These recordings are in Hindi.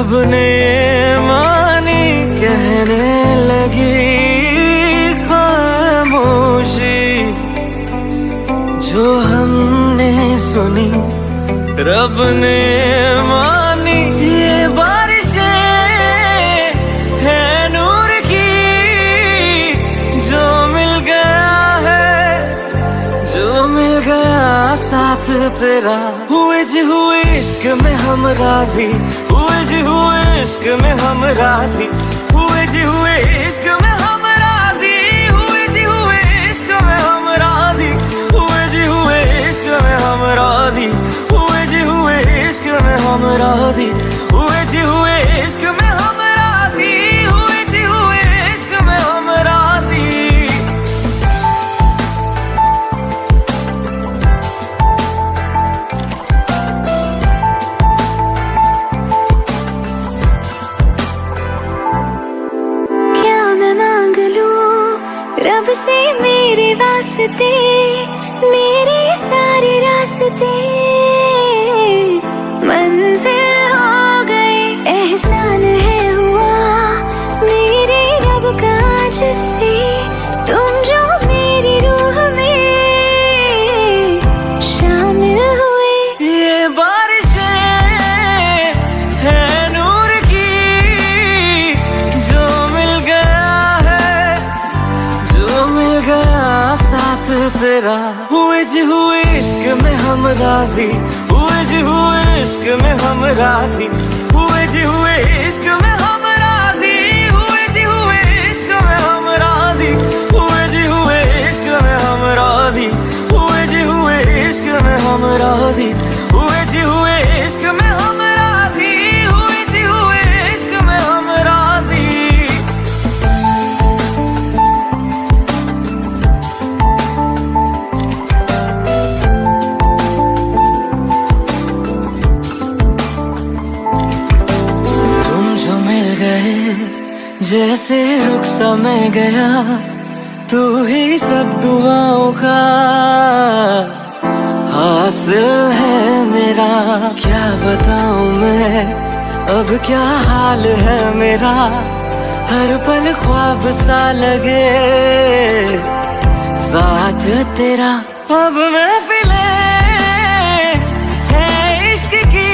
रब ने मानी कहने लगी खामोशी, जो हमने सुनी रब ने मानी। ये बारिशें है नूर की, जो मिल गया है, जो मिल गया साथ तेरा। हुए जी हुए इश्क में हम राजी, हुए जी हुए इश्क में हम राजी, हुए जी हुए इश्क में हम राजी, हुए जी हुए इश्क में हम राजी, हुए जी हुए इश्क में हम राजी, हुए जी हुए इश्क में हम राजी, हुए जी हुए इश्क में हम राजी, हुए जी हुए इश्क में हम राजी। रब से मेरे वास्ते, मेरे सारे रास्ते मंजिल हो गए। एहसान है हुआ मेरे रब का जिससे, तुम जो मेरी रूह में शामिल हुए। ये बारिशें है नूर की, जो मिल गया है, जो मिल गया साथ तेरा। हुए जी हुए इश्क में हम राजी, हुए जी हुए इश्क में हम राजी, हुए जी हुए इश्क में हम राजी, हुए जी हुए इश्क में हम राजी, हुए जी हुए इश्क में हम राजी, हुए जी हुए इश्क में हम राजी, हुए जी हुए इश्क में हम राजी, हुए जी हुए इश्क में हम राजी। जैसे रुख सा मैं गया, तू ही सब दुआओं का हासिल है मेरा। क्या बताऊं मैं अब क्या हाल है मेरा, हर पल ख्वाब सा लगे साथ तेरा। अब महफिलें है इश्क की,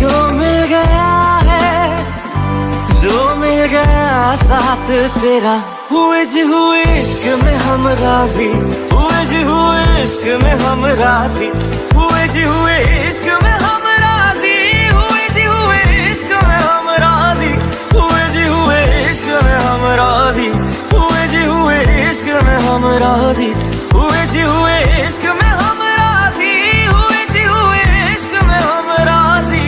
जो मिल गया है, जो मिल गया साथ तेरा। हुए जी हुए इश्क में हम राजी, हुए जी हुए इश्क में हम राजी, हुए जी हुए इश्क में हम राजी, हुए जी हुए इश्क में हम राजी, हुए जी हुए इश्क में हम राजी, हुए जी हुए इश्क में हम राजी, हुए जी हुए इश्क में हम राजी, हुए जी हुए इश्क में हम राजी।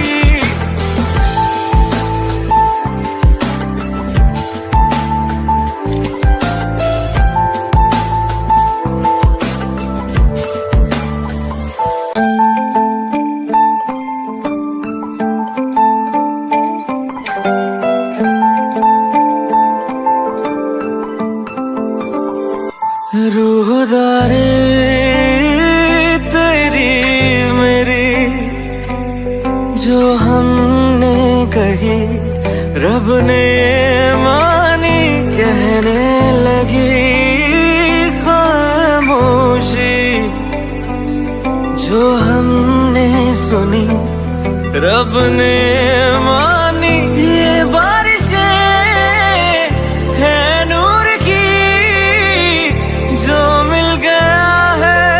रूहदारी तेरी मेरी, जो हमने कही रब ने मानी कहने लगी खामोशी, जो हमने सुनी रब ने मानी। ये बारिशें है नूर की, जो मिल गया है,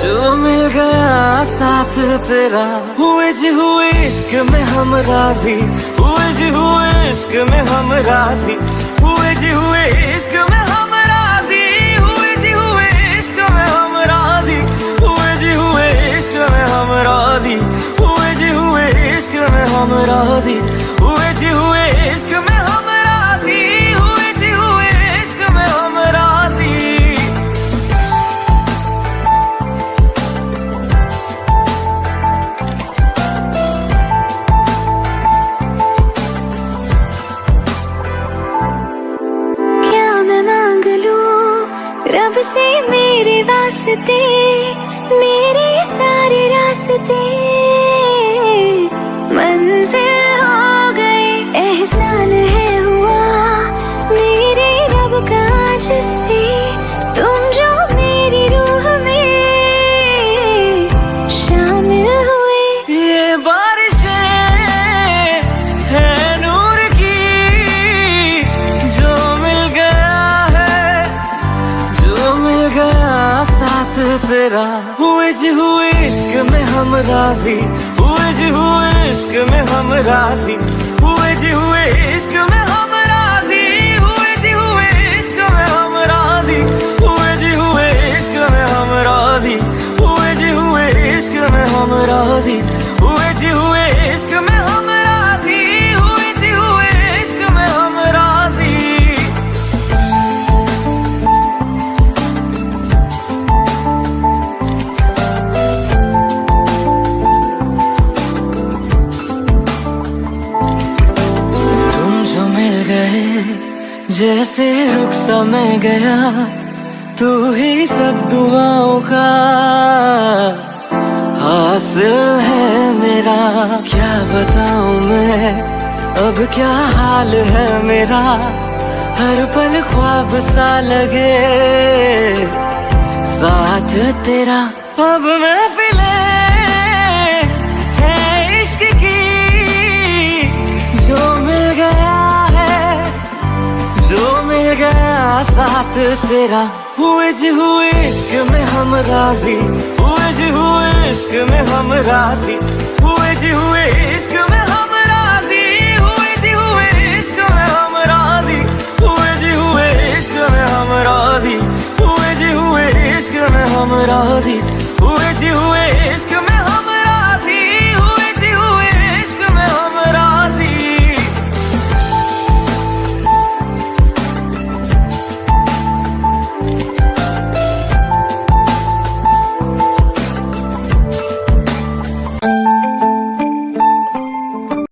जो मिल गया साथ तेरा। हुए जी हुए इश्क में हम राजी, हुए जी हुए इश्क में हम राजी, हुए जी हुए इश्क में हम राजी, हुए जी हुए इश्क में हम राजी, हुए जी हुए इश्क में हम राजी, हुए जी हुए इश्क में हम राजी, हुए जी हुए इश्क में हम राजी, हुए जी हुए इश्क में हम राजी। रब से मेरे वास्ते, मेरे सारे रास्ते तेरा। हुए जी हुए इश्क में हम राजी, हुए जी हुए इश्क में हम राजी, हुए जी हुए इश्क में हम राजी, हुए जी हुए इश्क में हम राजी, हुए जी हुए इश्क में हम राजी, हुए जी हुए इश्क में हम राजी, हुए जी हुए इश्क में हम राजी, हुए जी हुए इश्क में हम राजी। जैसे रुख सा मैं गया, तू ही सब दुआओं का हासिल है मेरा। क्या बताऊं मैं अब क्या हाल है मेरा, हर पल ख्वाब सा लगे साथ तेरा। अब महफिले है इश्क की, जो मिल गया जो मिल गया साथ तेरा। हुए जी हुए इश्क में हम राजी, हुए जी हुए इश्क में हम राजी, हुए जी हुए इश्क में हम राजी, हुए जी हुए इश्क में हम राजी, हुए जी हुए इश्क में हम राजी, हुए जी हुए इश्क में हम राजी, हुए जी हुए